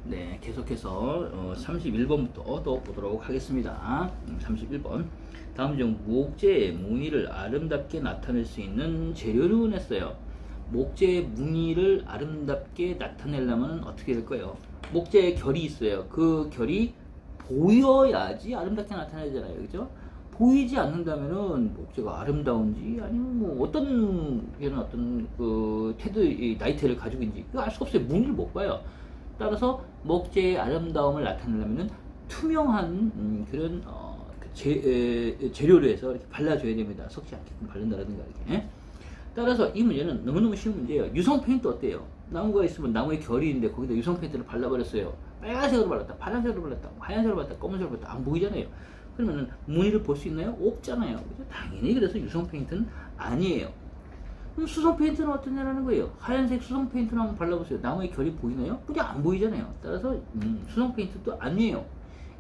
네, 계속해서 31번부터 또 보도록 하겠습니다. 31번. 다음 중 목재의 무늬를 아름답게 나타낼 수 있는 재료를 냈어요. 목재의 무늬를 아름답게 나타내려면 어떻게 될까요? 목재의 결이 있어요. 그 결이 보여야지 아름답게 나타내잖아요. 그죠? 보이지 않는다면은 목재가 아름다운지 아니면 뭐 어떤 테드 나이트를 가지고 있는지 그거 알 수 없어요. 무늬를 못 봐요. 따라서 목재의 아름다움을 나타내려면 투명한 그런 재료로 해서 이렇게 발라줘야 됩니다. 섞지 않게끔 바른다라든가 이렇게. 따라서 이 문제는 너무너무 쉬운 문제예요. 유성 페인트 어때요? 나무가 있으면 나무의 결이 있는데 거기다 유성 페인트를 발라버렸어요. 빨간색으로 발랐다, 파란색으로 발랐다, 하얀색으로 발랐다, 검은색으로 발랐다. 안 보이잖아요. 그러면은 무늬를 볼 수 있나요? 없잖아요. 그죠? 당연히 그래서 유성 페인트는 아니에요. 그럼 수성 페인트는 어떠냐라는 거예요. 하얀색 수성 페인트를 한번 발라보세요. 나무의 결이 보이나요? 그게 안 보이잖아요. 따라서 수성 페인트도 아니에요.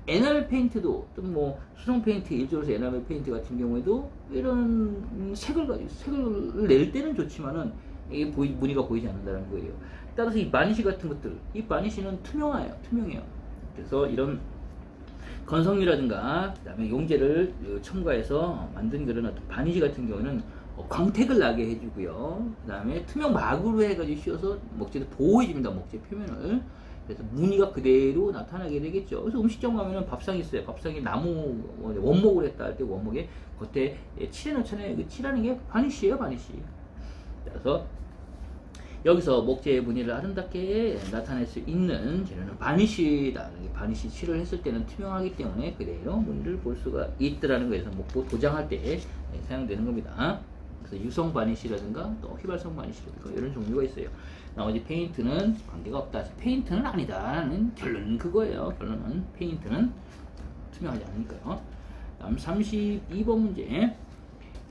에나멜 페인트도 또 뭐 수성 페인트 일조로서 에나멜 페인트 같은 경우에도 이런 색을 낼 때는 좋지만은 이게 무늬가 보이지 않는다는 거예요. 따라서 이 바니쉬 같은 것들, 이 바니쉬는 투명해요. 그래서 이런 건성유라든가 그다음에 용재를 첨가해서 만든 그런 어떤 바니쉬 같은 경우는 광택을 나게 해주고요. 그 다음에 투명 막으로 해가지고 씌워서 목재를 보호해줍니다. 목재 표면을. 그래서 무늬가 그대로 나타나게 되겠죠. 그래서 음식점 가면은 밥상이 있어요. 밥상이 나무 원목으로 했다 할 때 원목에 겉에 칠해놓잖아요. 그 칠하는 게 바니쉬예요, 바니쉬. 그래서 여기서 목재의 무늬를 아름답게 나타낼 수 있는 재료는 바니쉬다. 바니쉬 칠을 했을 때는 투명하기 때문에 그대로 무늬를 볼 수가 있더라는 거에서 목보 도장할 때 사용되는 겁니다. 그래서 유성 바니쉬라든가 또 휘발성 바니쉬라든가 이런 종류가 있어요. 나머지 페인트는 관계가 없다. 페인트는 아니다라는 결론은 그거예요. 결론은 페인트는 투명하지 않으니까요. 다음 32번 문제.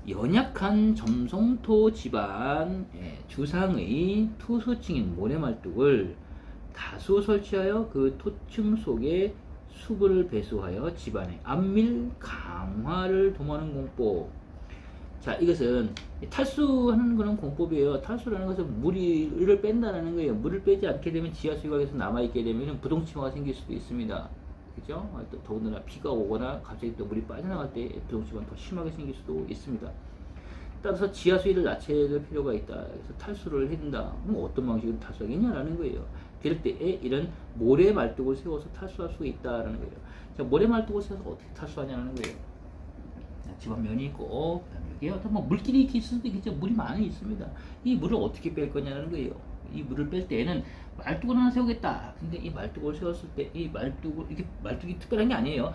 연약한 점성토 집안 주상의 투수층인 모래말뚝을 다수 설치하여 그 토층 속에 수분을 배수하여 집안의 안밀 강화를 도모하는 공법. 자, 이것은 탈수하는 그런 공법이에요. 탈수라는 것은 물을 뺀다는 거예요. 물을 빼지 않게 되면 지하수가 계속 남아있게 되면 부동침화가 생길 수도 있습니다. 그죠? 또 더군다나 비가 오거나 갑자기 또 물이 빠져나갈 때 부동침화가 더 심하게 생길 수도 있습니다. 따라서 지하수위를 낮춰야 필요가 있다. 그래서 탈수를 해준다. 그럼 어떤 방식으로 탈수하겠냐라는 거예요. 그럴 때 이런 모래말뚝을 세워서 탈수할 수가 있다라는 거예요. 자, 모래말뚝을 세워서 어떻게 탈수하냐는 거예요. 집안 면이 있고, 그 다음에 여기에 어떤 뭐 물길이 있을 수도 있겠죠. 물이 많이 있습니다. 이 물을 어떻게 뺄 거냐는 거예요. 이 물을 뺄 때에는 말뚝을 하나 세우겠다. 근데 이 말뚝을 세웠을 때 이 이게 말뚝이 특별한 게 아니에요.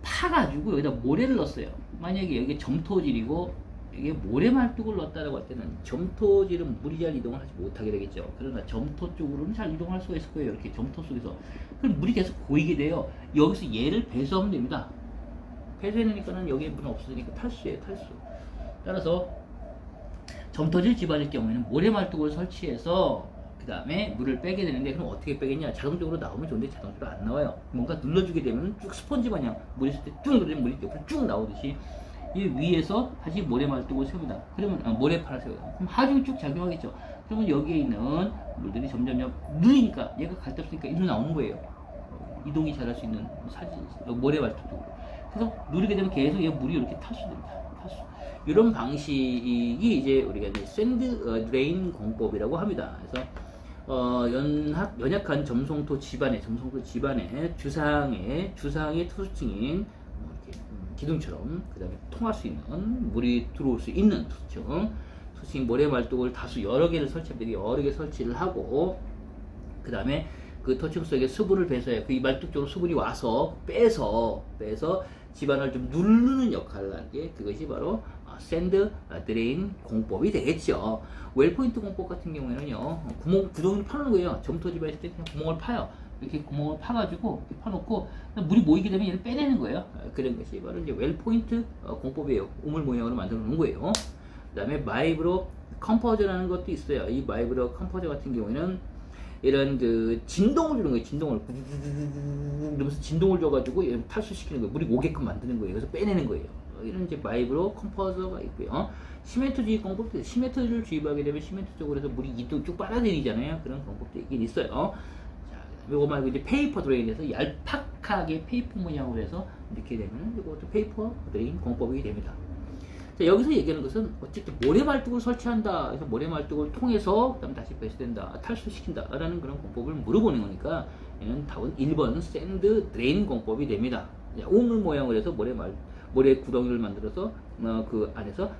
파가지고 여기다 모래를 넣었어요. 만약에 여기 점토질이고 이게 모래말뚝을 넣었다라고 할 때는 점토질은 물이 잘 이동을 하지 못하게 되겠죠. 그러나 점토 쪽으로는 잘 이동할 수가 있을 거예요. 이렇게 점토 속에서. 그럼 물이 계속 고이게 돼요. 여기서 얘를 배수하면 됩니다. 배수해놓으니까는 여기에 물은 없어지니까 탈수예요, 탈수. 따라서 점토질 집안일 경우에는 모래말뚝을 설치해서 그 다음에 물을 빼게 되는데, 그럼 어떻게 빼겠냐? 자동적으로 나오면 좋은데 자동적으로 안 나와요. 뭔가 눌러주게 되면 쭉 스펀지 마냥 물이 있을 때 쭉 눌러주면 물이 옆으로 쭉 나오듯이 이 위에서 다시 모래말뚝을 세웁니다. 그러면 모래파를 세워요. 그럼 하중이 쭉 작용하겠죠. 그러면 여기에 있는 물들이 점점 누리니까 얘가 갈 데 없으니까 이리로 나오는 거예요. 이동이 잘할 수 있는 모래말뚝 쪽으로. 그래서 누르게 되면 계속 얘 물이 이렇게 탈수됩니다. 탈수. 이런 방식이 이제 우리가 이제 샌드 드레인 공법이라고 합니다. 그래서 연약한 점성토 집안의 주상의 투수층인 이렇게 기둥처럼 그 다음에 통할 수 있는 물이 들어올 수 있는 투수층 모래말뚝을 다수 여러 개를 설치합니다. 여러 개 설치를 하고 그 다음에 그 토층 속에 수분을 배서해요. 그 이 말뚝 쪽으로 수분이 와서 빼서 집안을 좀 누르는 역할을 하는 게 그것이 바로 샌드 드레인 공법이 되겠죠. 웰포인트 공법 같은 경우에는요, 구멍을 파는 거예요. 점토 집안에 있을 때 그냥 구멍을 파요. 이렇게 구멍을 파가지고 이렇게 파놓고 물이 모이게 되면 얘를 빼내는 거예요. 그런 것이 바로 이제 웰포인트 공법이에요. 우물 모양으로 만들어 놓은 거예요. 그 다음에 마이브로 컴포저라는 것도 있어요. 이 마이브로 컴포저 같은 경우에는 이런 그 진동을 주는 거예요. 진동을 이러면서 진동을 줘가지고 탈수시키는 거예요. 물이 오게끔 만드는 거예요. 그래서 빼내는 거예요. 이런 이제 마이브로 컴포저가 있고요. 시멘트주의 공법도 시멘트를 주입하게 되면 시멘트 쪽으로 해서 물이 이쪽 쭉 빨아들이잖아요. 그런 공법도 있긴 있어요. 자, 요거 말고 이제 페이퍼 드레인에서 얄팍하게 페이퍼 모양으로 해서 이렇게 되면 이것도 페이퍼 드레인 공법이 됩니다. 자, 여기서 얘기하는 것은 어쨌든 모래말뚝을 설치한다. 그래서 모래말뚝을 통해서 그다음 다시 배수된다, 탈수시킨다 라는 그런 공법을 물어보는 거니까 얘는 답은 1번 샌드 드레인 공법이 됩니다. 우물 모양으로 해서 모래 구덩이를 만들어서 그 안에서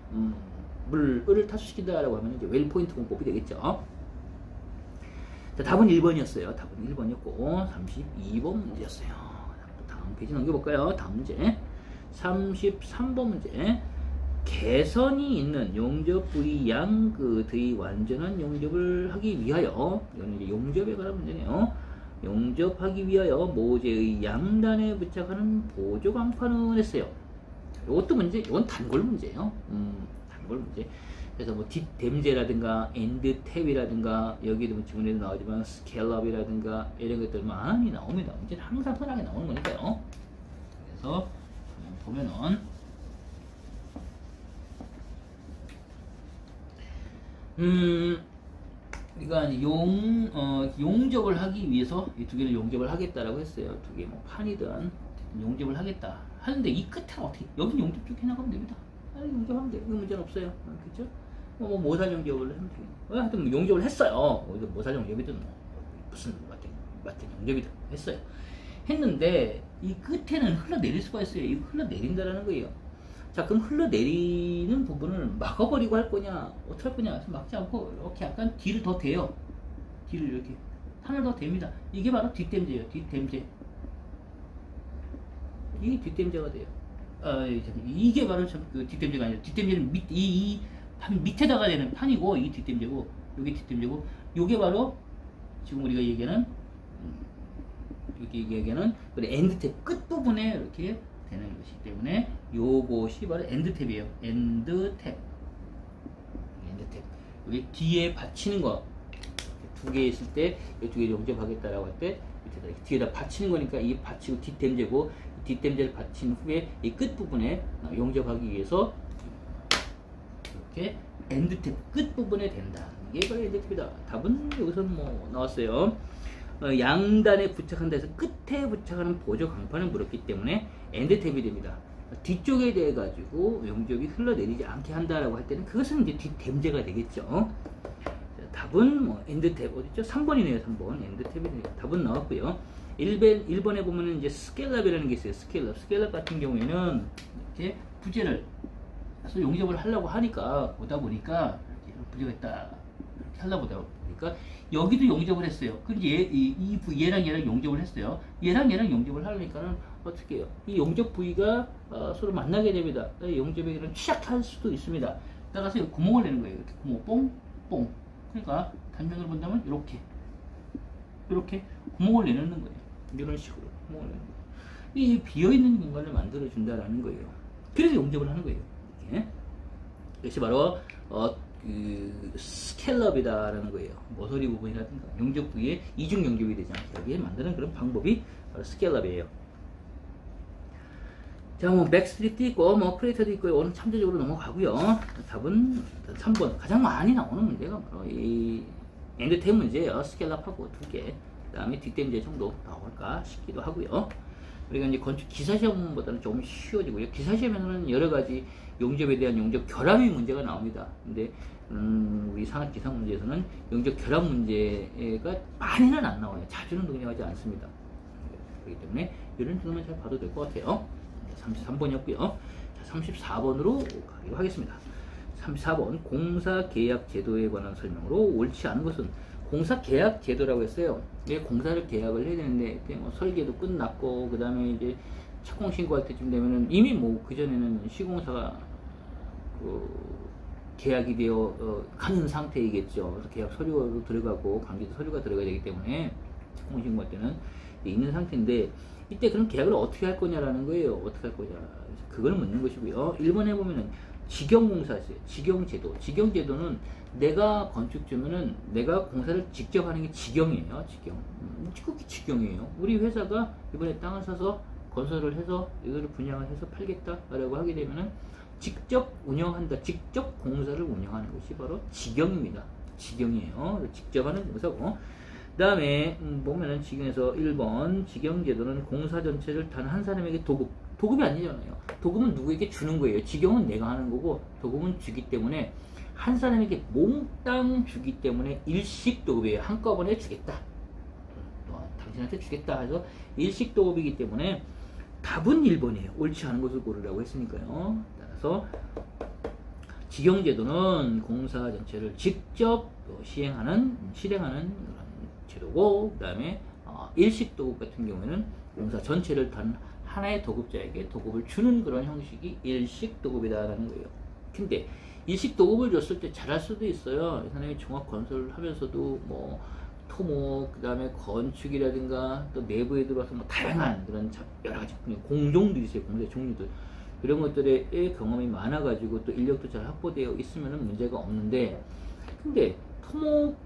물을 탈수시킨다라고 하면 이제 웰 포인트 공법이 되겠죠. 자, 답은 1번이었어요. 답은 1번이었고 32번 문제였어요. 다음 페이지 넘겨볼까요? 다음 문제 33번 문제. 개선이 있는 용접 부위 양끝의 완전한 용접을 하기 위하여, 이거는 이제 용접에 관한 문제네요. 용접하기 위하여 모재의 양단에 부착하는 보조 강판을 했어요. 이것도 문제, 이건 단골 문제예요. 단골 문제. 그래서 뭐 뒷댐제라든가 엔드탭이라든가 여기도 뭐 지문에도 나오지만 스케일업이라든가 이런 것들 많이 나옵니다. 문제는 항상 흔하게 나오는 거니까요. 그래서 보면은 우리가 용접을 하기 위해서 이 두 개를 용접을 하겠다라고 했어요. 두 개 뭐 판이든 용접을 하겠다 하는데 이 끝에 어떻게, 여기 용접 쭉 해나가면 됩니다. 용접하면 돼요. 이거 문제는 없어요. 그렇죠? 뭐 모살 용접을 하면 돼요. 하여튼 뭐 용접을 했어요. 모살 용접이든 뭐 무슨 맞든 용접이든 했어요. 했는데 이 끝에는 흘러내릴 수가 있어요. 이거 흘러내린다라는 거예요. 자, 그럼 흘러내리는 부분을 막아버리고 할 거냐, 어떻게 할 거냐, 막지 않고 이렇게 약간 뒤를 더 대요. 뒤를 이렇게 하나 더 댑니다. 이게 바로 뒷댐제예요. 뒷댐제. 이게 뒷댐제가 돼요. 이게 바로 그 뒷댐제가 아니라, 뒷댐제는 이 밑에다가 되는 판이고, 이 뒷댐제고, 요게 뒷댐제고, 요게 바로 지금 우리가 얘기하는 엔드탭 끝부분에 이렇게 되는 것이기 때문에 요것이 바로 엔드탭이에요. 엔드탭. 여기 뒤에 받치는 거 두 개 있을 때 이 두 개 용접하겠다라고 할 때 뒤에다 받치는 거니까 이 받치고 뒷댐제고, 뒷댐제를 받친 후에 이 끝부분에 용접하기 위해서 이렇게 엔드탭 끝부분에 된다. 이게 바로 엔드탭이다. 답은 여기서 뭐 나왔어요. 양단에 부착한다 해서 끝에 부착하는 보조 강판을 물었기 때문에 엔드탭이 됩니다. 뒤쪽에 대해 가지고 용접이 흘러내리지 않게 한다라고 할 때는 그것은 이제 뒷댐제가 되겠죠. 자, 답은 뭐 엔드탭 어디죠? 3번이네요. 3번 엔드탭이 됩니다. 답은 나왔고요. 1번에 보면은 이제 스케일업이라는 게 있어요. 스케일업 같은 경우에는 이렇게 부재를 그래서 용접을 하려고 하니까 보다 보니까 부재가 있다 이렇게 하려고 보니까 여기도 용접을 했어요. 근데 얘랑 얘랑 용접을 했어요. 얘랑 용접을 하려니까는 어떻게 해요? 이 용접 부위가 서로 만나게 됩니다. 용접에 취약할 수도 있습니다. 따라서 구멍을 내는 거예요. 이렇게 구멍 뽕. 그러니까 단면으로 본다면 이렇게 구멍을 내는 거예요. 이런 식으로 구멍을 내는 거예요. 이 비어있는 공간을 만들어 준다라는 거예요. 그래서 용접을 하는 거예요. 이렇게. 이것이 바로 스케일업이다라는 거예요. 모서리 부분이라든가 용접 부위에 이중 용접이 되지 않게 만드는 그런 방법이 바로 스케일업이에요. 자, 뭐 백스트리트도 있고 뭐 크레이터도 있고 오늘 참조적으로 넘어가고요. 답은 3번 가장 많이 나오는 문제가 바로 이 엔드탭 문제예요. 스케일업하고 두 개, 그 다음에 뒷댐제 정도 나올까 싶기도 하고요. 우리가 이제 건축 기사 시험보다는 조금 쉬워지고요. 기사 시험에서는 여러 가지 용접에 대한 용접 결함의 문제가 나옵니다. 근데 우리 산업 기사 문제에서는 용접 결함 문제가 많이는 안 나와요. 자주는 등장하지 않습니다. 그렇기 때문에 이런 정도만 잘 봐도 될 것 같아요. 33번이었고요. 자, 34번으로 가기로 하겠습니다. 34번 공사 계약 제도에 관한 설명으로 옳지 않은 것은, 공사 계약 제도라고 했어요. 공사를 계약을 해야 되는데 뭐 설계도 끝났고 그 다음에 이제 착공 신고할 때쯤 되면은 이미 뭐 그전에는 시공사가 계약이 되어 가는 상태이겠죠. 그래서 계약 서류도 들어가고 관계도 서류가 들어가야 되기 때문에 착공 신고할 때는 있는 상태인데, 이때 그럼 계약을 어떻게 할 거냐라는 거예요. 어떻게 할 거냐. 그걸 묻는 것이고요. 1번에 보면은 직영공사 있어요. 직영제도. 직영제도는 내가 건축주면은 내가 공사를 직접 하는 게 직영이에요. 직영. 그게 직영이에요. 우리 회사가 이번에 땅을 사서 건설을 해서 이거를 분양을 해서 팔겠다라고 하게 되면은 직접 운영한다. 직접 공사를 운영하는 것이 바로 직영입니다. 직영이에요. 직접 하는 공사고. 그 다음에 보면은 지경에서 1번 지경제도는 공사 전체를 단 한 사람에게 도급이 아니잖아요. 도급은 누구에게 주는 거예요. 지경은 내가 하는 거고 도급은 주기 때문에 한 사람에게 몽땅 주기 때문에 일식 도급이에요. 한꺼번에 주겠다. 당신한테 주겠다 해서 일식 도급이기 때문에 답은 1번이에요. 옳지 않은 것을 고르라고 했으니까요. 따라서 지경제도는 공사 전체를 직접 실행하는 제도고, 그 다음에 일식 도급 같은 경우에는 공사 전체를 단 하나의 도급자에게 도급을 주는 그런 형식이 일식 도급이다라는 거예요. 근데 일식 도급을 줬을 때 잘할 수도 있어요. 사람이 종합 건설을 하면서도 뭐 토목, 그 다음에 건축이라든가 또 내부에 들어와서 뭐 다양한 그런 여러 가지 공종들이 있어요. 공사 종류들. 이런 것들에 경험이 많아가지고 또 인력도 잘 확보되어 있으면 문제가 없는데, 근데 토목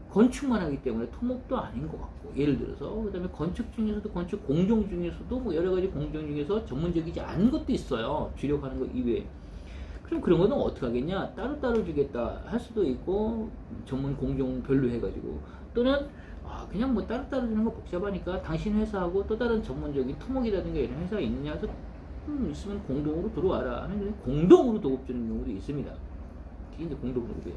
건축만 하기 때문에 토목도 아닌 것 같고, 예를 들어서 그 다음에 건축 중에서도 건축 공종 중에서도 뭐 여러 가지 공종 중에서 전문적이지 않은 것도 있어요. 주력하는 것 이외에. 그럼 그런 거는 어떻게 하겠냐? 따로따로 주겠다 할 수도 있고, 전문 공종별로 해가지고, 또는 그냥 뭐 따로따로 주는 거 복잡하니까 당신 회사하고 또 다른 전문적인 토목이라든가 이런 회사가 있느냐 해서 있으면 공동으로 들어와라 하면 공동으로 도급 주는 경우도 있습니다. 이게 이제 공동 도급이에요.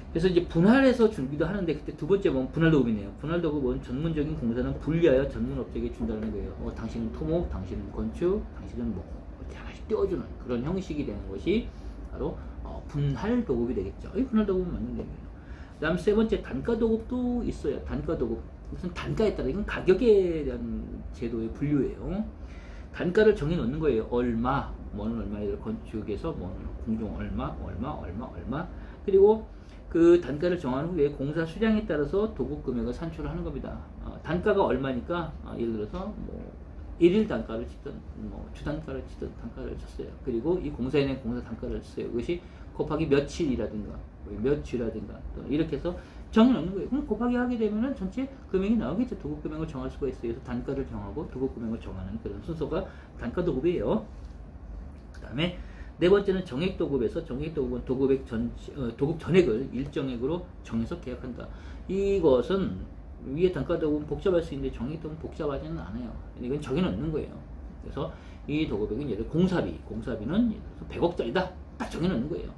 그래서 이제 분할해서 주기도 하는데, 그때 두 번째 보면 분할 도급이네요. 분할 도급은 전문적인 공사는 분리하여 전문 업체에게 준다는 거예요. 당신은 토목, 당신은 건축, 당신은 뭐 이렇게 하나씩 떼어주는 그런 형식이 되는 것이 바로 분할 도급이 되겠죠. 이 분할 도급은 맞는 얘기예요. 그 다음 세 번째 단가 도급도 있어요. 단가 도급. 무슨 단가에 따라 이건 가격에 대한 제도의 분류예요. 단가를 정해 놓는 거예요. 얼마, 뭐는 얼마에 건축에서 뭐는 공종 얼마. 그리고 그 단가를 정한 후에 공사 수량에 따라서 도급 금액을 산출을 하는 겁니다. 단가가 얼마니까 예를 들어서 뭐 1일 단가를 치든 뭐 주 단가를 치든 단가를 쳤어요. 그리고 이 공사에 공사 단가를 쳤어요. 그것이 곱하기 며칠이라든가 몇 주라든가 또 이렇게 해서 정해놓는 거예요. 그럼 곱하기 하게 되면은 전체 금액이 나오겠죠. 도급 금액을 정할 수가 있어요. 그래서 단가를 정하고 도급 금액을 정하는 그런 순서가 단가 도급이에요. 그 다음에 네 번째는 정액 도급에서, 정액 도급은 도급 전액을 일정액으로 정해서 계약한다. 이것은 위에 단가 도급은 복잡할 수 있는데 정액 도급은 복잡하지는 않아요. 이건 정해놓는 거예요. 그래서 이 도급액은 예를 들어 공사비는 예를 들어서 100억짜리다 딱 정해놓는 거예요.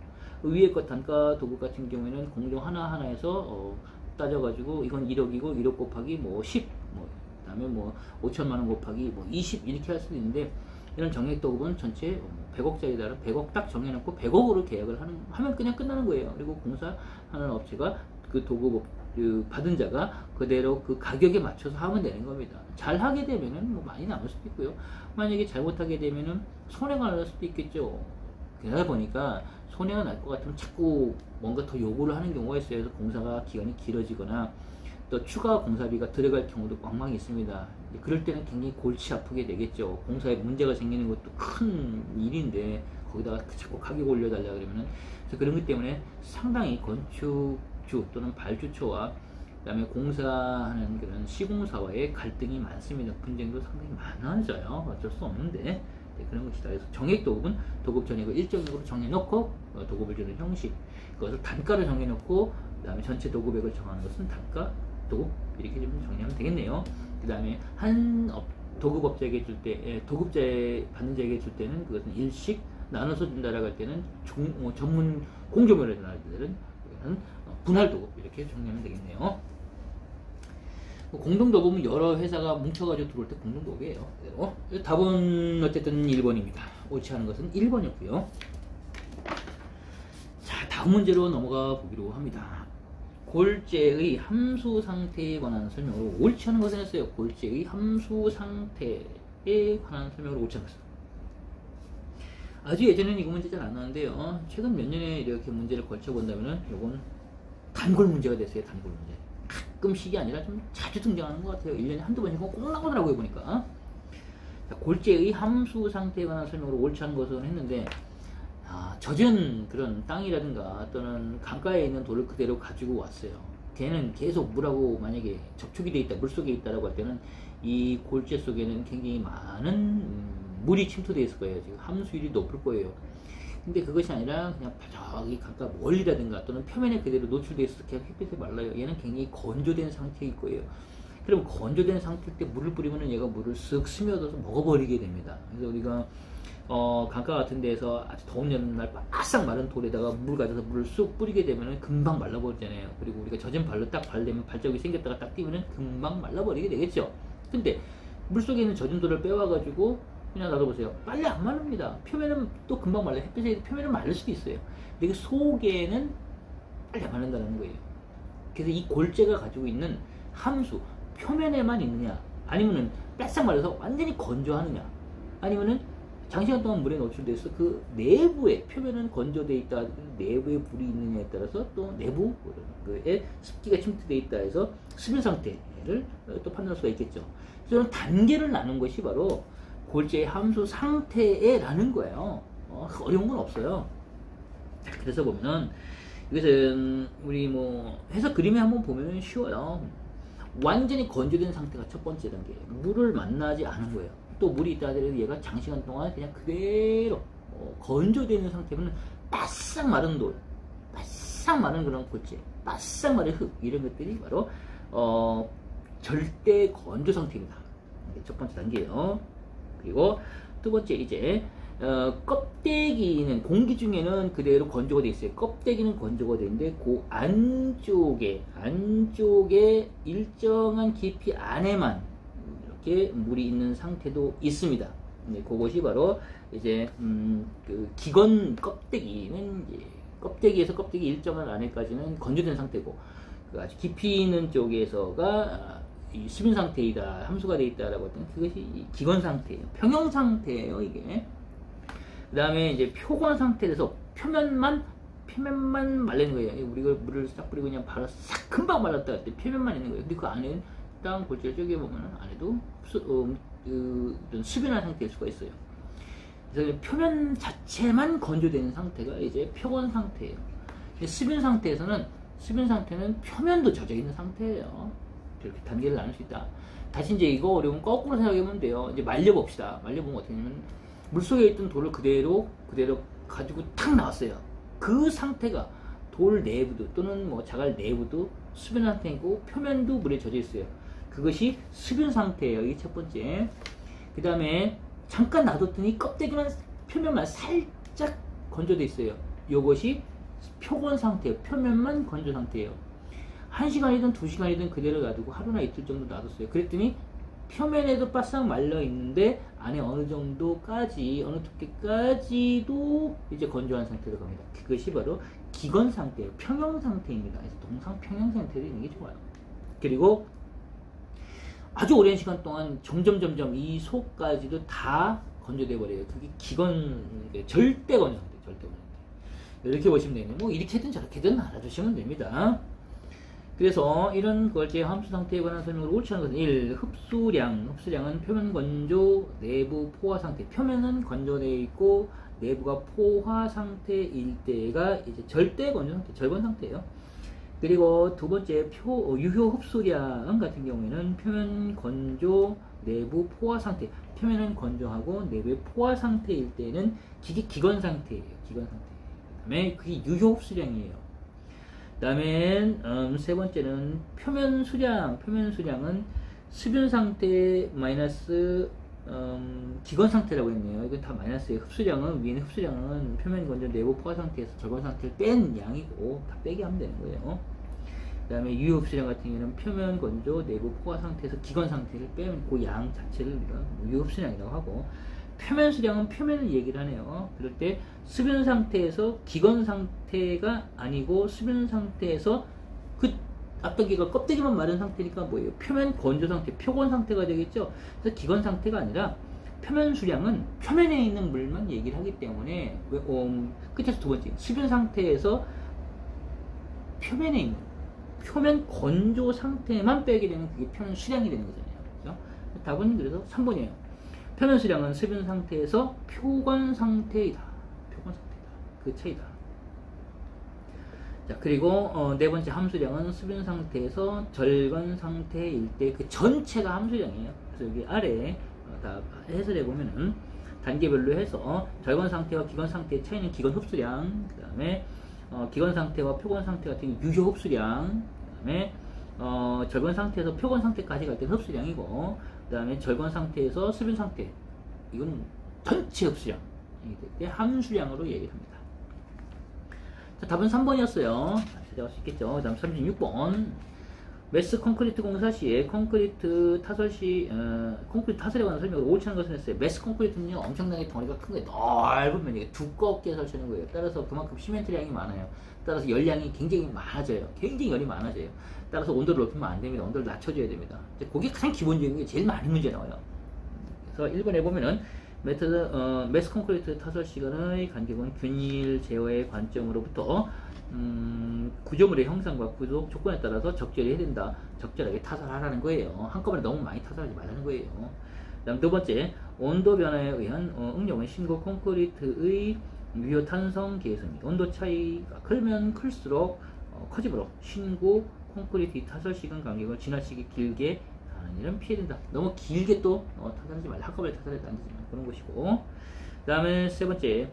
위에 것 단가 도급 같은 경우에는 공종 하나하나에서 따져가지고 이건 1억이고 1억 곱하기 뭐 10, 그 다음에 뭐 5천만 원 곱하기 뭐 20 이렇게 할 수도 있는데, 이런 정액 도급은 전체 100억짜리다는 100억 딱 정해놓고 100억으로 계약을 하면 그냥 끝나는 거예요. 그리고 공사하는 업체가 그 도급 받은 자가 그대로 그 가격에 맞춰서 하면 되는 겁니다. 잘 하게 되면은 뭐 많이 남을 수도 있고요. 만약에 잘못하게 되면은 손해가 날 수도 있겠죠. 그러다 보니까 손해가 날 것 같으면 자꾸 뭔가 더 요구를 하는 경우가 있어요. 그래서 공사가 기간이 길어지거나 또 추가 공사비가 들어갈 경우도 왕왕 있습니다. 그럴 때는 굉장히 골치 아프게 되겠죠. 공사에 문제가 생기는 것도 큰 일인데 거기다가 자꾸 가격 올려달라 그러면은, 그래서 그런 것 때문에 상당히 건축주 또는 발주처와 그다음에 공사하는 그런 시공사와의 갈등이 많습니다. 분쟁도 상당히 많아져요. 어쩔 수 없는데 그런 것이다. 그래서 정액 도급은 도급 전액을 일정액으로 정해놓고 도급을 주는 형식, 그것을 단가를 정해놓고 그 다음에 전체 도급액을 정하는 것은 단가 도급, 이렇게 좀 정리하면 되겠네요. 그 다음에 한 도급업자에게 줄 때, 도급자에 받는 자에게 줄 때는 그것은 일식, 나눠서 준다라고 할 때는 전문 공조면에 할 때는 분할 도급, 이렇게 정리하면 되겠네요. 공동도급은 여러 회사가 뭉쳐가지고 들어올 때 공동도급이에요. 답은 어쨌든 1번입니다. 옳지 않은 것은 1번이었고요. 자, 다음 문제로 넘어가 보기로 합니다. 골재의 함수 상태에 관한 설명으로 옳지 않은 것을 했어요. 골재의 함수 상태에 관한 설명으로 옳지 않은 것을. 아주 예전에는 이거 문제 잘 안 나왔는데요. 최근 몇 년에 이렇게 문제를 걸쳐본다면은 요건 단골 문제가 됐어요. 단골 문제. 가끔씩이 아니라 좀 자주 등장하는 것 같아요. 1년에 한두 번씩 꼭 나오더라고요, 보니까. 자, 골재의 함수 상태에 관한 설명으로 옳지 않은 것은 했는데, 젖은 그런 땅이라든가 또는 강가에 있는 돌을 그대로 가지고 왔어요. 걔는 계속 물하고 만약에 접촉이 돼 있다, 물 속에 있다라고 할 때는 이 골재 속에는 굉장히 많은 물이 침투되어 있을 거예요. 지금 함수율이 높을 거예요. 근데 그것이 아니라 그냥 저기 강가 멀리라든가 또는 표면에 그대로 노출되어 있어서 그냥 햇빛에 말라요. 얘는 굉장히 건조된 상태일 거예요. 그럼 건조된 상태일 때 물을 뿌리면 얘가 물을 쓱 스며들어서 먹어버리게 됩니다. 그래서 우리가 강가 같은 데에서 아주 더운 여름날 바싹 마른 돌에다가 물 가져서 물을 쑥 뿌리게 되면 금방 말라버리잖아요. 그리고 우리가 젖은 발로 딱 발대면 발자국이 생겼다가 딱 띄우면 금방 말라버리게 되겠죠. 근데 물속에 있는 젖은 돌을 빼와가지고 그냥 놔둬보세요. 빨리 안 마릅니다. 표면은 또 금방 말라요. 햇빛에 표면은 마를 수도 있어요. 근데 그 속에는 빨리 안 마른다는 거예요. 그래서 이 골재가 가지고 있는 함수, 표면에만 있느냐, 아니면은 바싹 말라서 완전히 건조하느냐, 아니면은 장시간 동안 물에 노출돼서 그 내부에, 표면은 건조되어 있다, 내부에 불이 있느냐에 따라서 또 내부에 습기가 침투되어 있다 해서 수면 상태를 또 판단할 수가 있겠죠. 그래서 단계를 나눈 것이 바로 골재의 함수 상태에라는 거예요. 어려운 건 없어요. 그래서 보면은 이것은 우리 뭐 해서 그림에 한번 보면 쉬워요. 완전히 건조된 상태가 첫 번째 단계. 물을 만나지 않은 거예요. 또 물이 있다 하더라도 얘가 장시간 동안 그냥 그대로 건조되어 있는 상태면 바싹 마른 돌, 바싹 마른 그런 골재, 바싹 마른 흙, 이런 것들이 바로 절대 건조 상태입니다. 이게 첫 번째 단계예요. 그리고 두 번째 이제 껍데기는 공기 중에는 그대로 건조가 되어 있어요. 껍데기는 건조가 되는데 그 안쪽에 일정한 깊이 안에만 이렇게 물이 있는 상태도 있습니다. 네, 그것이 바로 이제 그 기건 껍데기는 이제 껍데기에서 껍데기 일정한 안에까지는 건조된 상태고 그 아주 깊이 있는 쪽에서가 이 수분 상태이다, 함수가 되어 있다라고 했더니 그것이 기건 상태예요. 평형 상태예요, 이게. 그 다음에 이제 표건 상태에서 표면만 말리는 거예요. 우리가 물을 싹 뿌리고 그냥 바로 싹 금방 말랐다 할 때 표면만 있는 거예요. 근데 그 안에는 땅 골재를 쪼개 보면은 안에도 수변한 상태일 수가 있어요. 그래서 표면 자체만 건조되는 상태가 이제 표건 상태예요. 수변 상태는 표면도 젖어 있는 상태예요. 이렇게 단계를 나눌 수 있다. 다시 이제 이거 어려우면 거꾸로 생각해보면 돼요. 이제 말려봅시다. 말려보면 어떻게 되냐면 물속에 있던 돌을 그대로 가지고 탁 나왔어요. 그 상태가 돌 내부도 또는 뭐 자갈 내부도 수변 상태이고 표면도 물에 젖어 있어요. 그것이 수변 상태예요. 이게 첫 번째. 그 다음에 잠깐 놔뒀더니 껍데기만 표면만 살짝 건조돼 있어요. 이것이 표건 상태예요. 표면만 건조 상태예요. 1시간이든 2시간이든 그대로 놔두고 하루나 이틀 정도 놔뒀어요. 그랬더니 표면에도 바싹 말려 있는데 안에 어느 정도까지, 어느 두께까지도 이제 건조한 상태로 갑니다. 그것이 바로 기건 상태예요. 평형 상태입니다. 그래서 동상 평형 상태로 있는 게 좋아요. 그리고 아주 오랜 시간 동안 점점 이 속까지도 다 건조돼 버려요. 그게 기건, 절대 건조 상태, 절대 건조 상태. 이렇게 보시면 되겠네요. 뭐 이렇게든 저렇게든 알아두시면 됩니다. 그래서 이런 골재 함수 상태에 관한 설명을 옳지 않은 것은 1. 흡수량은 표면 건조, 내부 포화 상태. 표면은 건조되어 있고 내부가 포화 상태일 때가 이제 절대 건조 상태, 절건 상태예요. 그리고 두 번째 유효 흡수량 같은 경우에는 표면 건조, 내부 포화 상태. 표면은 건조하고 내부의 포화 상태일 때는 기건 상태예요. 기건 상태. 그다음에 그게 유효 흡수량이에요. 그 다음에 세 번째는 표면 수량은 수변 상태 마이너스 기건 상태라고 했네요. 이건 다 마이너스예요. 위에는 흡수량은 표면 건조 내부 포화 상태에서 절건 상태를 뺀 양이고 다 빼게 하면 되는 거예요. 그 다음에 유효 흡수량 같은 경우는 표면 건조 내부 포화 상태에서 기건 상태를 빼면 그 양 자체를 우리가 유효 흡수량이라고 하고, 표면 수량은 표면을 얘기를 하네요. 그럴 때 수변 상태에서 기건 상태가 아니고 수변 상태에서 그 앞단계가 껍데기만 마른 상태니까 뭐예요? 표면 건조 상태, 표건 상태가 되겠죠. 그래서 기건 상태가 아니라 표면 수량은 표면에 있는 물만 얘기를 하기 때문에 끝에서 두 번째 수변 상태에서 표면에 있는 표면 건조 상태만 빼게 되면 그게 표면 수량이 되는 거잖아요. 그렇죠? 답은 그래서 3번이에요. 표면 수량은 수변 상태에서 표건 상태이다. 표건 상태이다. 그 차이다. 자, 그리고 네 번째 함수량은 수변 상태에서 절건 상태일 때 그 전체가 함수량이에요. 그래서 여기 아래에 다 해설해 보면은 단계별로 해서 절건 상태와 기건 상태의 차이는 기건 흡수량, 그 다음에 기건 상태와 표건 상태 같은 경우 유효 흡수량, 그 다음에 절건 상태에서 표건 상태까지 갈 때는 흡수량이고, 그 다음에 절건 상태에서 수분 상태, 이건 전체 흡수량, 이때 함수량으로 얘기를 합니다. 자, 답은 3번이었어요. 찾아갈 수 있겠죠. 그 다음 36번. 메스 콘크리트 공사 시에 콘크리트 타설 시, 콘크리트 타설에 관한 설명을 옳지 않은 것을 했어요. 메스 콘크리트는요, 엄청나게 덩어리가 큰 거예요. 넓은 면이 두껍게 설치는 거예요. 따라서 그만큼 시멘트량이 많아요. 따라서 열량이 굉장히 많아져요. 굉장히 열이 많아져요. 따라서 온도를 높이면 안 됩니다. 온도를 낮춰줘야 됩니다. 그게 가장 기본적인 게 제일 많은 문제 나와요. 그래서 1번에 보면은 메스 콘크리트 타설 시간의 간격은 균일 제어의 관점으로부터 구조물의 형상과 구조 조건에 따라서 적절히 해야 된다. 적절하게 타설하라는 거예요. 한꺼번에 너무 많이 타설하지 말라는 거예요. 그 다음 두 번째, 온도 변화에 의한 응용은 신고 콘크리트의 유효 탄성 계승, 온도 차이가 크면 클수록 커지므로 신고 콘크리트 타설 시간 간격을 지나치게 길게 하는 일은 피해된다. 너무 길게 또 타설하지 말라. 한꺼번에 타설해도 안 되지만 그런 것이고, 그 다음에 세 번째,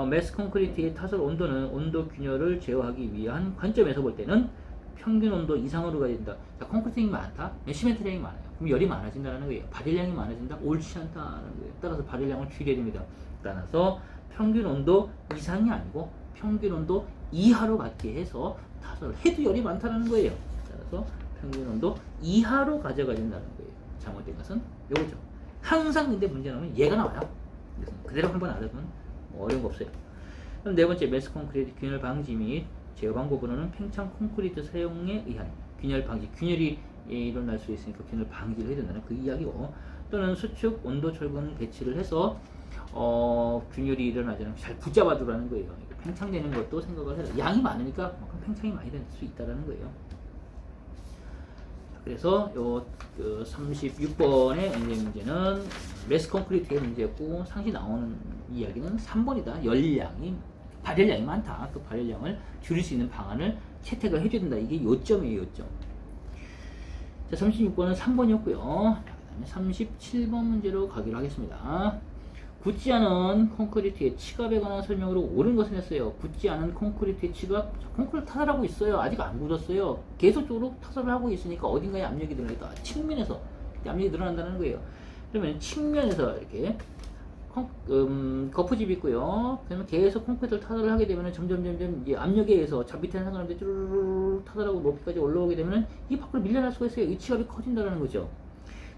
메스 콘크리트의 타설 온도는 온도 균열을 제어하기 위한 관점에서 볼 때는 평균 온도 이상으로 가야 된다. 자, 콘크리트량이 많다, 시멘트량이 많아요. 그럼 열이 많아진다는 거예요. 발열량이 많아진다, 옳지 않다는 거예요. 따라서 발열량을 줄여야 됩니다. 따라서 평균 온도 이상이 아니고 평균 온도 이하로 갖게 해서 타설을 해도 열이 많다는 거예요. 따라서 평균 온도 이하로 가져가야 된다는 거예요. 잘못된 것은 요거죠. 항상 근데 문제 나오면 얘가 나와요. 그래서 그대로 한번 알아두면 어려운 거 없어요. 그럼 네 번째, 메스 콘크리트 균열 방지 및 제어 방법으로는 팽창 콘크리트 사용에 의한 균열 방지, 균열이 일어날 수 있으니까 균열 방지를 해야 된다는 그 이야기고, 또는 수축 온도 철근 배치를 해서 균열이 일어나지 않으면 잘 붙잡아 두라는 거예요. 팽창되는 것도 생각을 해라. 양이 많으니까 그만큼 팽창이 많이 될 수 있다는 거예요. 그래서 요 36번의 문제는 메스 콘크리트의 문제였고, 상시 나오는 이야기는 3번이다. 열량이, 발열량이 많다. 그 발열량을 줄일 수 있는 방안을 채택을 해줘야 된다. 이게 요점이에요, 요점. 자, 36번은 3번이었고요. 그 다음에 37번 문제로 가기로 하겠습니다. 굳지 않은 콘크리트의 치갑에 관한 설명으로 옳은 것을 했어요. 굳지 않은 콘크리트의 치갑, 콘크리트 타설하고 있어요. 아직 안 굳었어요. 계속적으로 타설을 하고 있으니까 어딘가에 압력이 늘어나니까 측면에서 압력이 늘어난다는 거예요. 그러면 측면에서 이렇게 거푸집이 있고요. 그러면 계속 콘크리트를 타설을 하게 되면 점점 이제 압력에 의해서 밑에는 상관없는데 쭈르르 타설하고 높이까지 올라오게 되면 이 밖으로 밀려날 수가 있어요. 이 치갑이 커진다는 거죠.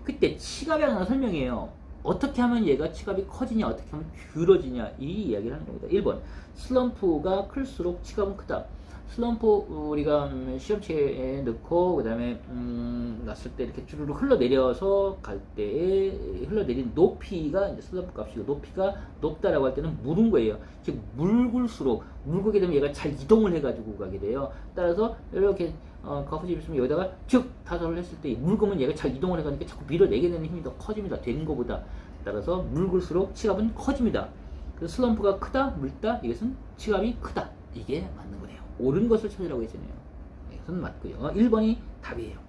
그때 치갑에 관한 설명이에요. 어떻게 하면 얘가 치갑이 커지냐, 어떻게 하면 줄어지냐, 이 이야기를 하는 겁니다. 1번, 슬럼프가 클수록 치갑은 크다. 슬럼프 우리가 시험체에 넣고 그 다음에 놨을 때 이렇게 주르륵 흘러내려서 갈 때에 흘러내린 높이가 이제 슬럼프 값이고, 높이가 높다라고 할 때는 무른 거예요. 즉 물굴수록, 물고게 되면 얘가 잘 이동을 해가지고 가게 돼요. 따라서 이렇게 거푸집이 있으면 여기다가 쭉 타설을 했을 때 물으면 얘가 잘 이동을 해가니까 자꾸 밀어내게 되는 힘이 더 커집니다. 되는 것보다. 따라서 물굴수록 치갑은 커집니다. 그래서 슬럼프가 크다, 묽다, 이것은 치갑이 크다. 이게 맞는 거예요. 옳은 것을 찾으라고 했잖아요. 이것은 맞고요. 1번이 답이에요.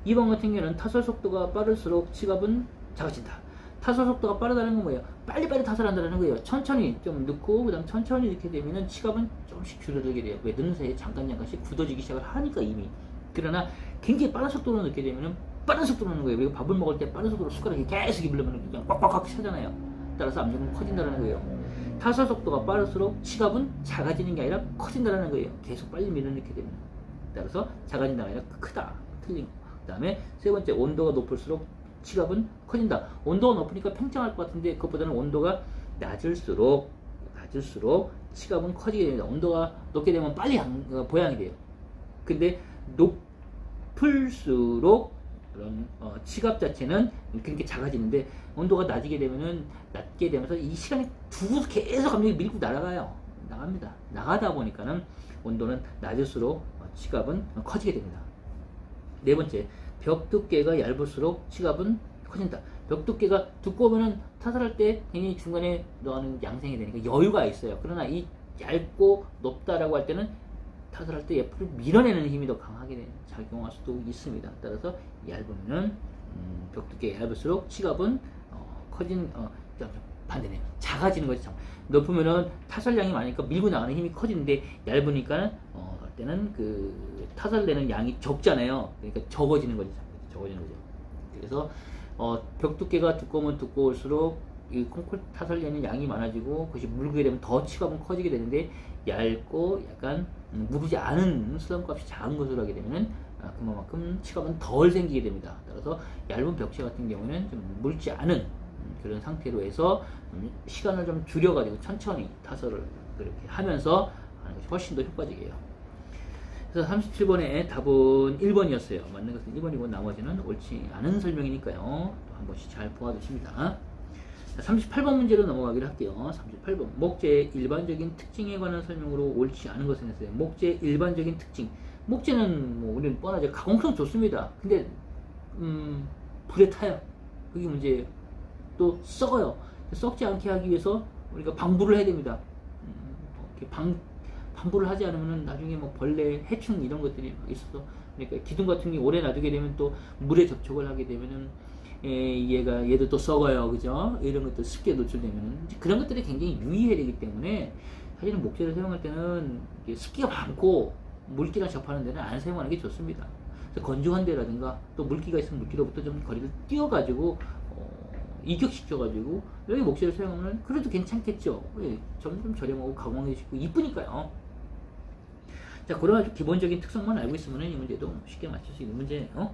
2번 같은 경우는 타설 속도가 빠를수록 치갑은 작아진다. 타설 속도가 빠르다는 건 뭐예요? 빨리빨리 타설한다는 거예요. 천천히 좀 넣고 그 다음 천천히 이렇게 되면은 치갑은 조금씩 줄어들게 돼요. 왜? 넣는 사이에 잠깐씩 굳어지기 시작을 하니까 이미. 그러나 굉장히 빠른 속도로 넣게 되면은 빠른 속도로 넣는 거예요. 우리가 밥을 먹을 때 빠른 속도로 숟가락이 계속 입으려면 그냥 빡빡빡 차잖아요. 따라서 압력은 커진다는 거예요. 타설 속도가 빠를수록 치갑은 작아지는 게 아니라 커진다는 거예요. 계속 빨리 밀어넣게 되면. 따라서 작아진다가 아니라 크다. 틀린 거. 그 다음에 세 번째, 온도가 높을수록 치갑은 커진다. 온도가 높으니까 팽창할 것 같은데 그것보다는 온도가 낮을수록 치갑은 커지게 됩니다. 온도가 높게 되면 빨리 보양이 돼요. 근데 높을수록 그런 치갑 자체는 그렇게 작아지는데, 온도가 낮게 되면서 이 시간이 두고 계속 압력이 밀고 나갑니다. 나가다 보니까는 온도는 낮을수록 치갑은 커지게 됩니다. 네 번째, 벽 두께가 얇을수록 치갑은 커진다. 벽 두께가 두꺼우면은 타설할 때 굉장히 중간에 넣는 양생이 되니까 여유가 있어요. 그러나 이 얇고 높다라고 할 때는 타설할 때 옆으로 밀어내는 힘이 더 강하게 작용할 수도 있습니다. 따라서 얇으면은 벽 두께가 얇을수록 치갑은 반대네요. 작아지는 거지. 높으면은 타설량이 많으니까 밀고 나가는 힘이 커지는데 얇으니까 때는 그 타설되는 양이 적잖아요. 그러니까 적어지는 거지. 적어지는 거죠. 그래서 벽 두께가 두꺼우면 두꺼울수록 이 콘크리트 타설되는 양이 많아지고 그것이 물게 되면 더 치감은 커지게 되는데 얇고 약간 무르지 않은 수담값이 작은 것으로 하게 되면은 그만큼 치감은 덜 생기게 됩니다. 따라서 얇은 벽체 같은 경우는 좀 묽지 않은 그런 상태로 해서 시간을 좀 줄여가지고 천천히 타설을 그렇게 하면서 하는 것이 훨씬 더 효과적이에요. 그래서 37번의 답은 1번이었어요. 맞는 것은 1번이고 나머지는 옳지 않은 설명이니까요. 또 한 번씩 잘 보아두십니다. 38번 문제로 넘어가기로 할게요. 38번 목재의 일반적인 특징에 관한 설명으로 옳지 않은 것은 했어요. 목재의 일반적인 특징. 목재는 뭐 우리는 뻔하죠. 가공성 좋습니다. 근데 불에 타요. 그게 문제예요. 또 썩어요. 썩지 않게 하기 위해서 우리가 방부를 해야 됩니다. 방부를 하지 않으면 나중에 뭐 벌레, 해충 이런 것들이 있어서 그러니까 기둥 같은 게 오래 놔두게 되면 또 물에 접촉을 하게 되면은 얘도 또 썩어요. 그죠? 이런 것들 습기에 노출되면은 그런 것들이 굉장히 유의해야 되기 때문에 사실은 목재를 사용할 때는 습기가 많고 물기랑 접하는 데는 안 사용하는 게 좋습니다. 그래서 건조한 데라든가 또 물기가 있으면 물기로부터 좀 거리를 띄워가지고 이격시켜가지고 여기 목재를 사용하면 그래도 괜찮겠죠. 점점 저렴하고 가공하기 쉽고 이쁘니까요. 자, 그런 아주 기본적인 특성만 알고 있으면 이 문제도 쉽게 맞출 수 있는 문제예요.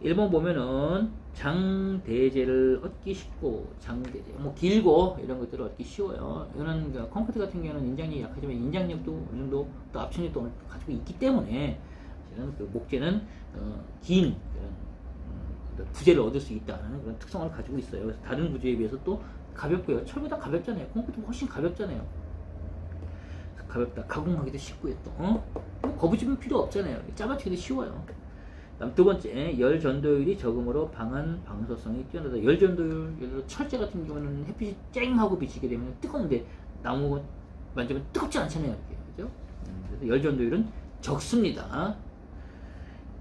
1번 보면은 장대재를 얻기 쉽고 장대재 뭐 길고 이런 것들을 얻기 쉬워요. 이거는 콘크리트 같은 경우는 인장력이 약하지만 인장력도 어느 정도 또 압착력도 가지고 있기 때문에 사실은 그 목재는 긴 그런 부재를 얻을 수 있다는 그런 특성을 가지고 있어요. 그래서 다른 구조에 비해서 또 가볍고요. 철보다 가볍잖아요. 콘크리트가 훨씬 가볍잖아요. 가볍다. 가공하기도 쉽고요. 또 거부집은 필요 없잖아요. 짜맞추기도 쉬워요. 다음 두 번째, 열 전도율이 적음으로 방한 방사성이 뛰어나다. 열 전도율, 예를 들어 철제 같은 경우는 햇빛이 쨍 하고 비치게 되면 뜨거운데 나무 만지면 뜨겁지 않잖아요. 그죠? 그래서 열 전도율은 적습니다.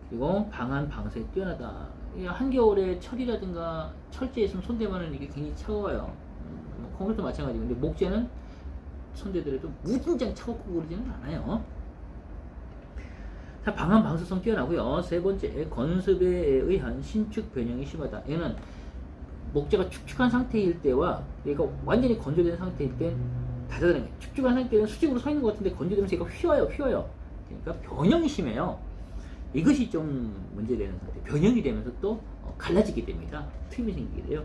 그리고 방한 방사에 뛰어나다. 한겨울에 철이라든가 철제에 있으면 손대면은 이게 굉장히 차가워요. 콘크리트도 마찬가지고. 근데 목재는 손대더라도 무진장 차갑고 그러지는 않아요. 자, 방한 방사성 뛰어나고요. 세 번째, 건습에 의한 신축 변형이 심하다. 얘는 목재가 축축한 상태일 때와 얘가 완전히 건조된 상태일 때 다르다는 거예요. 축축한 상태는 수직으로 서 있는 것 같은데 건조되면서 얘가 휘어요. 그러니까 변형이 심해요. 이것이 좀 문제되는 상태. 변형이 되면서 또 갈라지게 됩니다. 틈이 생기게 돼요.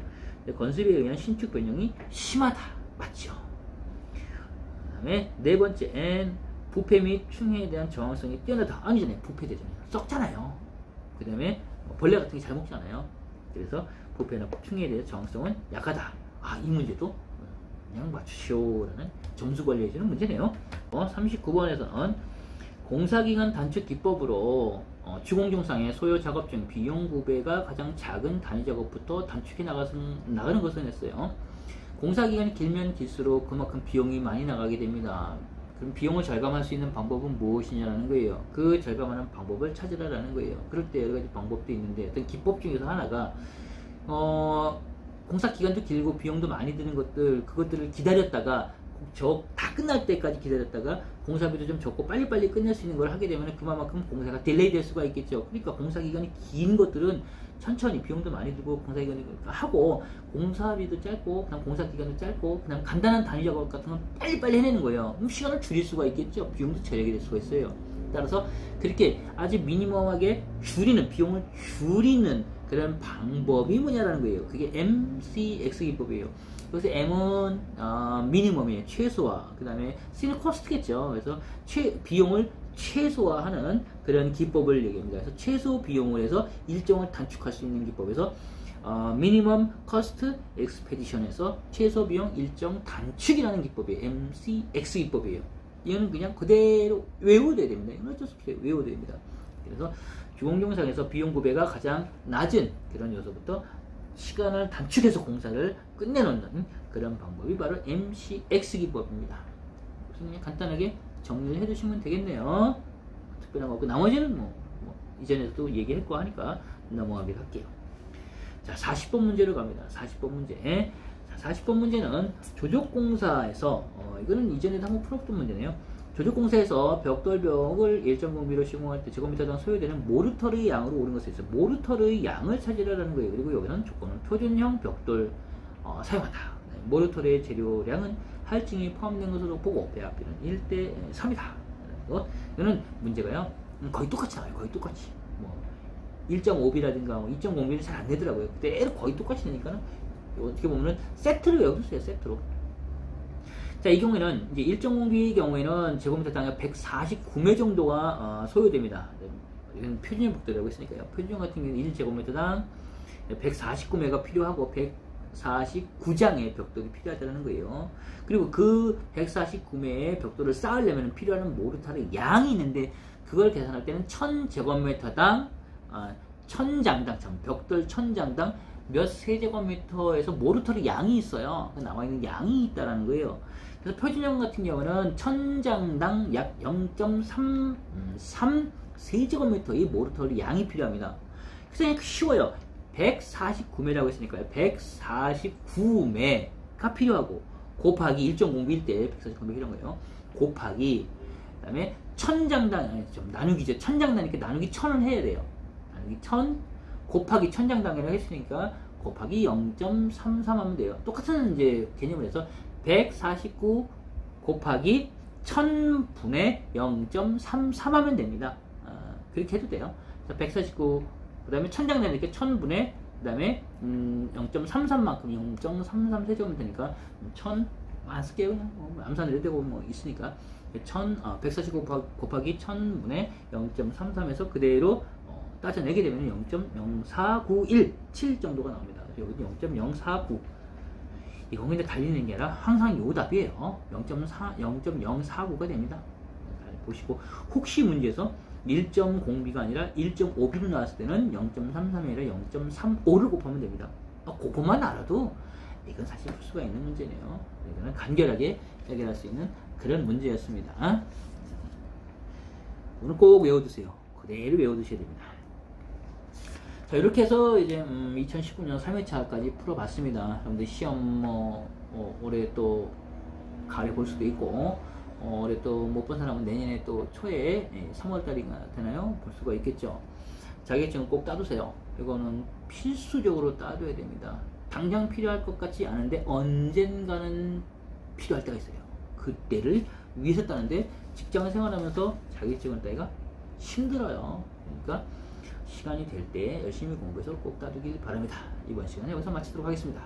건습에 의한 신축 변형이 심하다. 맞죠? 그 다음에 네 번째, 부패 및 충해에 대한 저항성이 뛰어나다. 아니잖아요. 부패되잖아요. 썩잖아요. 그 다음에 벌레 같은 게 잘 먹잖아요. 그래서 부패나 충해에 대한 저항성은 약하다. 이 문제도 그냥 맞추시오라는 점수 관리해주는 문제네요. 39번에서는 공사기간 단축 기법으로 주공정상의 소요 작업 중 비용 부배가 가장 작은 단위 작업부터 단축해 나가는 것을 했어요. 공사기간이 길면 길수록 그만큼 비용이 많이 나가게 됩니다. 그럼 비용을 절감할 수 있는 방법은 무엇이냐는 거예요. 그 절감하는 방법을 찾으라는 거예요. 그럴 때 여러 가지 방법도 있는데 어떤 기법 중에서 하나가 공사 기간도 길고 비용도 많이 드는 그것들을 기다렸다가 다 끝날 때까지 기다렸다가 공사비도 좀 적고 빨리빨리 끝낼 수 있는 걸 하게 되면 그만큼 공사가 딜레이 될 수가 있겠죠. 그러니까 공사 기간이 긴 것들은 천천히 비용도 많이 들고 공사 기간이 하고 공사비도 짧고 그냥 공사 기간도 짧고 그냥 간단한 단위 작업 같은 건 빨리빨리 해내는 거예요. 그럼 시간을 줄일 수가 있겠죠. 비용도 절약이 될 수가 있어요. 따라서 그렇게 아주 미니멈하게 비용을 줄이는 그런 방법이 뭐냐라는 거예요. 그게 MCX 기법이에요. 그래서 M은 미니멈이에요. 최소화. 그 다음에 C는 코스트겠죠. 그래서 비용을 최소화하는 그런 기법을 얘기합니다. 그래서 최소 비용을 해서 일정을 단축할 수 있는 기법에서 미니멈 커스트 엑스페디션에서 최소 비용 일정 단축이라는 기법이에요. MCX 기법이에요. 이거는 그냥 그대로 외워둬야 됩니다. 이건 어쩔 수 없어요. 외워둬야 됩니다. 그래서 주공정상에서 비용 부배가 가장 낮은 그런 요소부터 시간을 단축해서 공사를 끝내놓는 그런 방법이 바로 MCX 기법입니다. 그래서 그냥 간단하게 정리를 해주시면 되겠네요. 특별한 거 없고 나머지는 뭐 이전에도 얘기했고 하니까 넘어가기로 할게요. 자, 40번 문제로 갑니다. 40번 문제. 자, 40번 문제는 조족공사에서 이거는 이전에도 한번 풀었던 문제네요. 조족공사에서 벽돌벽을 일정 공비로 시공할 때 제곱미터당 소요되는 모르터르의 양으로 옳은 것에 있어 모르터르의 양을 찾으라는 거예요. 그리고 여기는 조건은 표준형 벽돌 사용한다. 네, 모르터르의 재료량은 할증이 포함된 것으로 보고 배합비는 1대 3이다. 이거는 문제가요. 거의 똑같이 나와요. 거의 똑같이. 뭐 1.5비라든가 2.0비는 잘 안 되더라고요. 그대로 거의 똑같이 되니까는 어떻게 보면은 세트로 외워두세요. 세트로. 자, 이 경우에는 이제 1.0비 경우에는 제곱미터 당약 149매 정도가 소요됩니다. 이건 표준형 벽돌이라고 했으니까요. 표준형 같은 경우는 1제곱미터당 149매가 필요하고 149장의 벽돌이 필요하다는 거예요. 그리고 그 149매의 벽돌을 쌓으려면 필요한 모르타르 양이 있는데 그걸 계산할 때는 1000제곱미터당 1000장당 벽돌 1000장당 몇 세제곱미터에서 모르터르 양이 있어요. 나와 있는 양이 있다라는 거예요. 그래서 표준형 같은 경우는 1000장당 약 0.33 세제곱미터의 모르터르 양이 필요합니다. 그래서 쉬워요. 149매라고 했으니까요. 149매가 필요하고 곱하기 1.0비일 때 149매 필요한 거예요. 곱하기 그 다음에 1000장당 좀 나누기죠. 1000장당이니까 나누기 1000을 해야 돼요. 나누기 1000 곱하기 1000장당이라고 했으니까 곱하기 0.33 하면 돼요. 똑같은 이제 개념을 해서 149 곱하기 1000분의 0.33 하면 됩니다. 그렇게 해도 돼요. 149 그 다음에 1000장당이니까 1000분의 그 다음에 0.33만큼 0.33 세제곱미터니까 1000 안 쓸게요. 암산을 해도 되고 뭐 있으니까 149 곱하기 1000분의 0.33에서 그대로 따져내게 되면 0.0491 정도가 나옵니다. 여기 0.049 이거 근데 달리는 게 아니라 항상 요 답이에요. 0.04구가 됩니다. 잘 보시고 혹시 문제에서 1.0비가 아니라 1.5비로 나왔을 때는 0.33이 아니라 0.35를 곱하면 됩니다. 그것만 알아도 이건 사실 풀 수가 있는 문제네요. 이거는 간결하게 해결할 수 있는 그런 문제였습니다. 오늘 꼭 외워두세요. 그대로 외워두셔야 됩니다. 자, 이렇게 해서 이제 2019년 3회차까지 풀어봤습니다. 여러분들 시험 올해 또 가을에 볼 수도 있고 올해 또 못 본 사람은 내년에 또 초에 3월달인가 되나요? 볼 수가 있겠죠. 자격증 꼭 따두세요. 이거는 필수적으로 따둬야 됩니다. 당장 필요할 것 같지 않은데 언젠가는 필요할 때가 있어요. 그때를 위해서 따는데 직장 생활하면서 자격증을 따기가 힘들어요. 그러니까 시간이 될 때 열심히 공부해서 꼭 따두길 바랍니다. 이번 시간에 여기서 마치도록 하겠습니다.